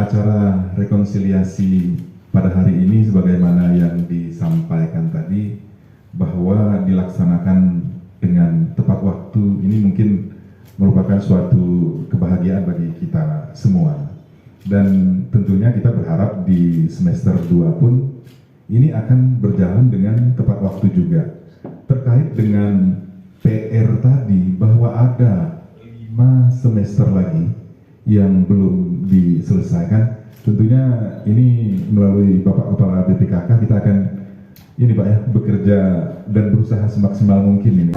acara rekonsiliasi pada hari ini sebagaimana yang disampaikan tadi bahwa dilaksanakan dengan tepat waktu ini mungkin merupakan suatu kebahagiaan bagi kita semua. Dan tentunya kita berharap di semester 2 pun ini akan berjalan dengan tepat waktu juga. Terkait dengan PR tadi bahwa ada 5 semester lagi yang belum diselesaikan, tentunya ini melalui Bapak Kepala BPKK kita akan ini Pak ya, bekerja dan berusaha semaksimal mungkin ini.